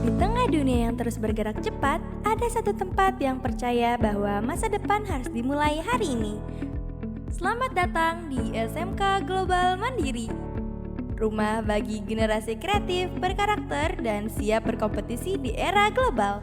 Di tengah dunia yang terus bergerak cepat, ada satu tempat yang percaya bahwa masa depan harus dimulai hari ini. Selamat datang di SMK Global Mandiri, rumah bagi generasi kreatif, berkarakter, dan siap berkompetisi di era global.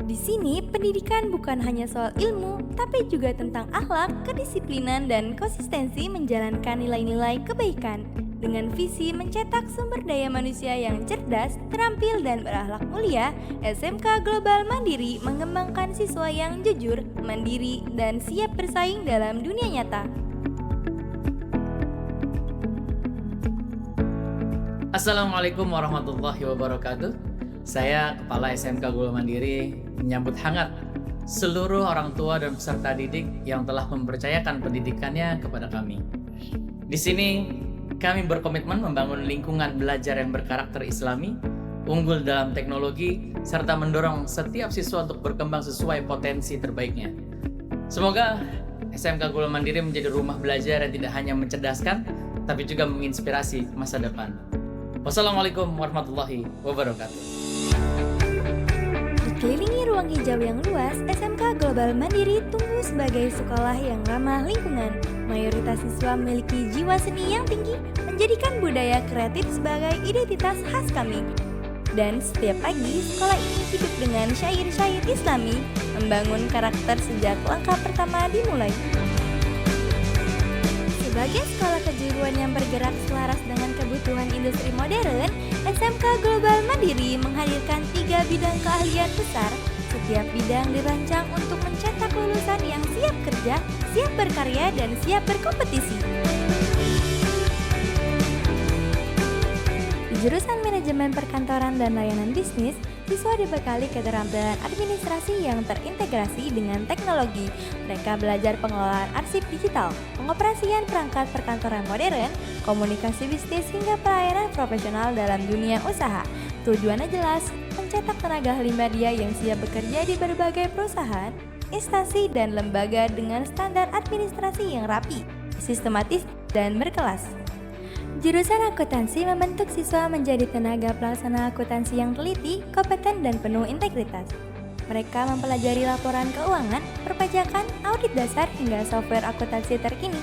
Di sini, pendidikan bukan hanya soal ilmu, tapi juga tentang akhlak, kedisiplinan, dan konsistensi menjalankan nilai-nilai kebaikan. Dengan visi mencetak sumber daya manusia yang cerdas, terampil, dan berakhlak mulia, SMK Global Mandiri mengembangkan siswa yang jujur, mandiri, dan siap bersaing dalam dunia nyata. Assalamualaikum warahmatullahi wabarakatuh. Saya Kepala SMK Global Mandiri menyambut hangat seluruh orang tua dan peserta didik yang telah mempercayakan pendidikannya kepada kami. Di sini kami berkomitmen membangun lingkungan belajar yang berkarakter Islami, unggul dalam teknologi, serta mendorong setiap siswa untuk berkembang sesuai potensi terbaiknya. Semoga SMK Global Mandiri menjadi rumah belajar yang tidak hanya mencerdaskan, tapi juga menginspirasi masa depan. Wassalamualaikum warahmatullahi wabarakatuh. Dikelilingi ruang hijau yang luas, SMK Global Mandiri tumbuh sebagai sekolah yang ramah lingkungan. Mayoritas siswa memiliki jiwa seni yang tinggi, menjadikan budaya kreatif sebagai identitas khas kami. Dan setiap pagi, sekolah ini hidup dengan syair-syair Islami, membangun karakter sejak langkah pertama dimulai. Sebagai sekolah kejuruan yang bergerak selaras dengan kebutuhan industri modern, SMK Global Mandiri menghadirkan 3 bidang keahlian besar. Setiap bidang dirancang untuk mencetak lulusan yang siap kerja, siap berkarya, dan siap berkompetisi. Di jurusan Manajemen Perkantoran dan Layanan Bisnis, siswa dibekali keterampilan administrasi yang terintegrasi dengan teknologi. Mereka belajar pengelolaan arsip digital, pengoperasian perangkat perkantoran modern, komunikasi bisnis hingga pelayanan profesional dalam dunia usaha. Tujuannya jelas, mencetak tenaga ahli media yang siap bekerja di berbagai perusahaan, instansi, dan lembaga dengan standar administrasi yang rapi, sistematis, dan berkelas. Jurusan akuntansi membentuk siswa menjadi tenaga pelaksana akuntansi yang teliti, kompeten, dan penuh integritas. Mereka mempelajari laporan keuangan, perpajakan, audit dasar, hingga software akuntansi terkini.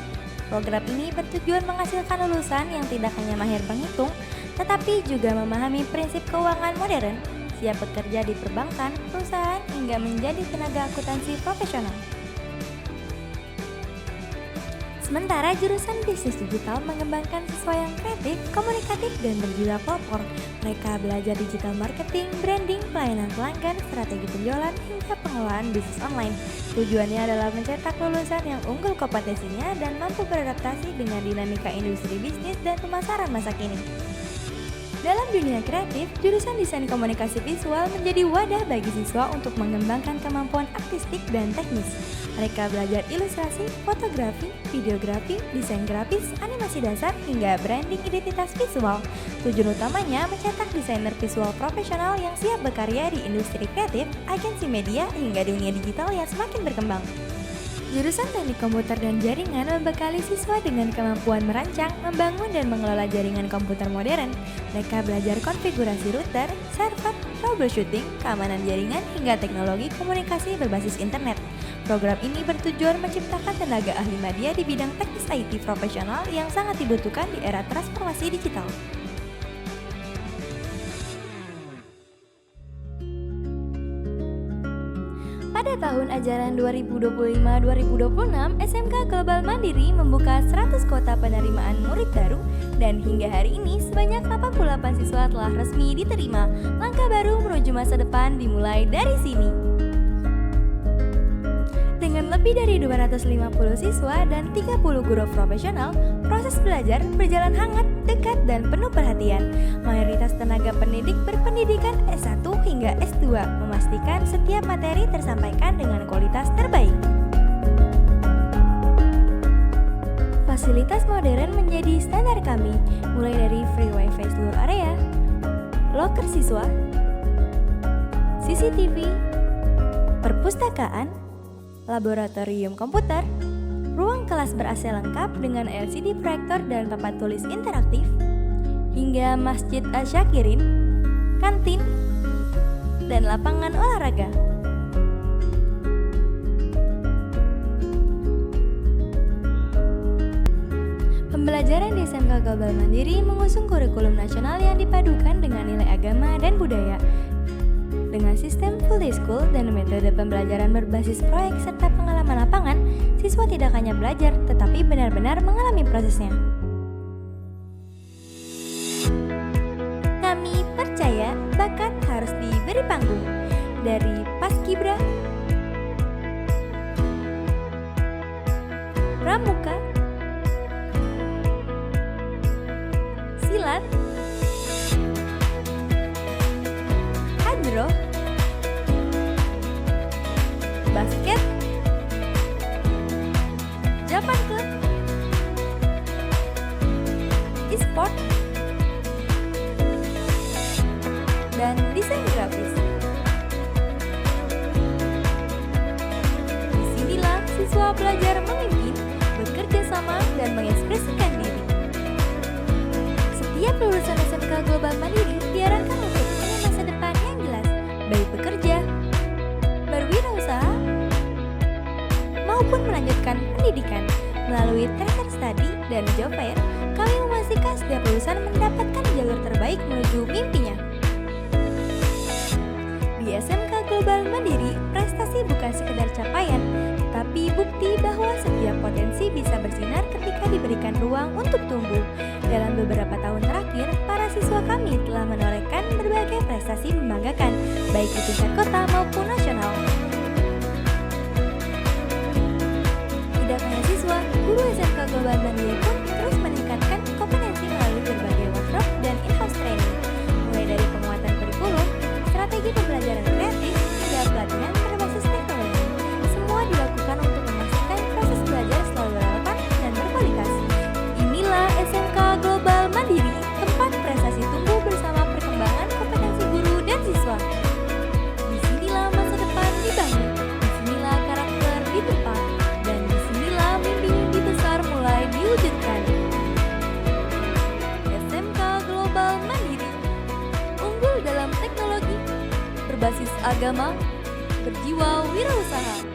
Program ini bertujuan menghasilkan lulusan yang tidak hanya mahir menghitung, tetapi juga memahami prinsip keuangan modern, siap bekerja di perbankan, perusahaan, hingga menjadi tenaga akuntansi profesional. Sementara jurusan bisnis digital mengembangkan siswa yang kreatif, komunikatif, dan berjiwa pelopor. Mereka belajar digital marketing, branding, pelayanan pelanggan, strategi penjualan, hingga pengelolaan bisnis online. Tujuannya adalah mencetak lulusan yang unggul kompetensinya dan mampu beradaptasi dengan dinamika industri bisnis dan pemasaran masa kini. Dalam dunia kreatif, jurusan desain komunikasi visual menjadi wadah bagi siswa untuk mengembangkan kemampuan artistik dan teknis. Mereka belajar ilustrasi, fotografi, videografi, desain grafis, animasi dasar, hingga branding identitas visual. Tujuan utamanya mencetak desainer visual profesional yang siap berkarya di industri kreatif, agensi media, hingga dunia digital yang semakin berkembang. Jurusan Teknik Komputer dan Jaringan membekali siswa dengan kemampuan merancang, membangun, dan mengelola jaringan komputer modern. Mereka belajar konfigurasi router, server, troubleshooting, keamanan jaringan, hingga teknologi komunikasi berbasis internet. Program ini bertujuan menciptakan tenaga ahli media di bidang teknis IT profesional yang sangat dibutuhkan di era transformasi digital. Pada tahun ajaran 2025-2026, SMK Global Mandiri membuka 100 kota penerimaan murid baru dan hingga hari ini sebanyak 88 siswa telah resmi diterima. Langkah baru menuju masa depan dimulai dari sini. Dengan lebih dari 250 siswa dan 30 guru profesional, proses belajar berjalan hangat, dekat, dan penuh perhatian. Mayoritas tenaga pendidik berpendidikan S1 hingga S2, memastikan setiap materi tersampaikan dengan kualitas terbaik. Fasilitas modern menjadi standar kami, mulai dari free wifi seluruh area, loker siswa, CCTV, perpustakaan, laboratorium komputer, ruang kelas ber-AC lengkap dengan LCD proyektor dan papan tulis interaktif, hingga Masjid Asyakirin, kantin, dan lapangan olahraga. Pembelajaran di SMK Global Mandiri mengusung kurikulum nasional yang dipadukan dengan nilai agama dan budaya. Dengan sistem full day school dan metode pembelajaran berbasis proyek serta pengalaman lapangan, siswa tidak hanya belajar tetapi benar-benar mengalami prosesnya. Kami percaya bakat harus diberi panggung. Dari Paskibra, Pramuka, Silat, Hadroh, basket, Japan Club, e-sport, dan desain grafis. Disinilah siswa belajar memimpin, bekerja sama, dan mengekspresikan diri. Setiap lulusan SMK Global Mandiri diarahkan untuk punya masa depan yang jelas, baik bekerja, berwirausaha, maupun melanjutkan pendidikan. Melalui tracker study dan job fair, kami memastikan setiap lulusan mendapatkan jalur terbaik menuju mimpinya. Di SMK Global Mandiri, prestasi bukan sekedar capaian, tapi bukti bahwa setiap potensi bisa bersinar ketika diberikan ruang untuk tumbuh. Dalam beberapa tahun terakhir, para siswa kami telah menorehkan berbagai prestasi membanggakan, baik di tingkat kota maupun nasional. Tidak hanya siswa, guru SMK Global Mandiri pun terus meningkatkan kompetensi melalui berbagai workshop dan in-house training, mulai dari penguatan kurikulum, strategi pembelajaran kreatif, hingga pelatihan berbasis teknologi. Semua dilakukan untuk memastikan proses belajar selalu relevan dan berkualitas. Inilah SMK Global Mandiri, tempat prestasi tumbuh bersama perkembangan kompetensi guru dan siswa. Disinilah masa depan dibangun, disinilah karakter ditempa, dan disinilah mimpi-mimpi besar mulai diwujudkan. SMK Global Mandiri, unggul dalam teknologi, berbasis agama, berjiwa wirausaha.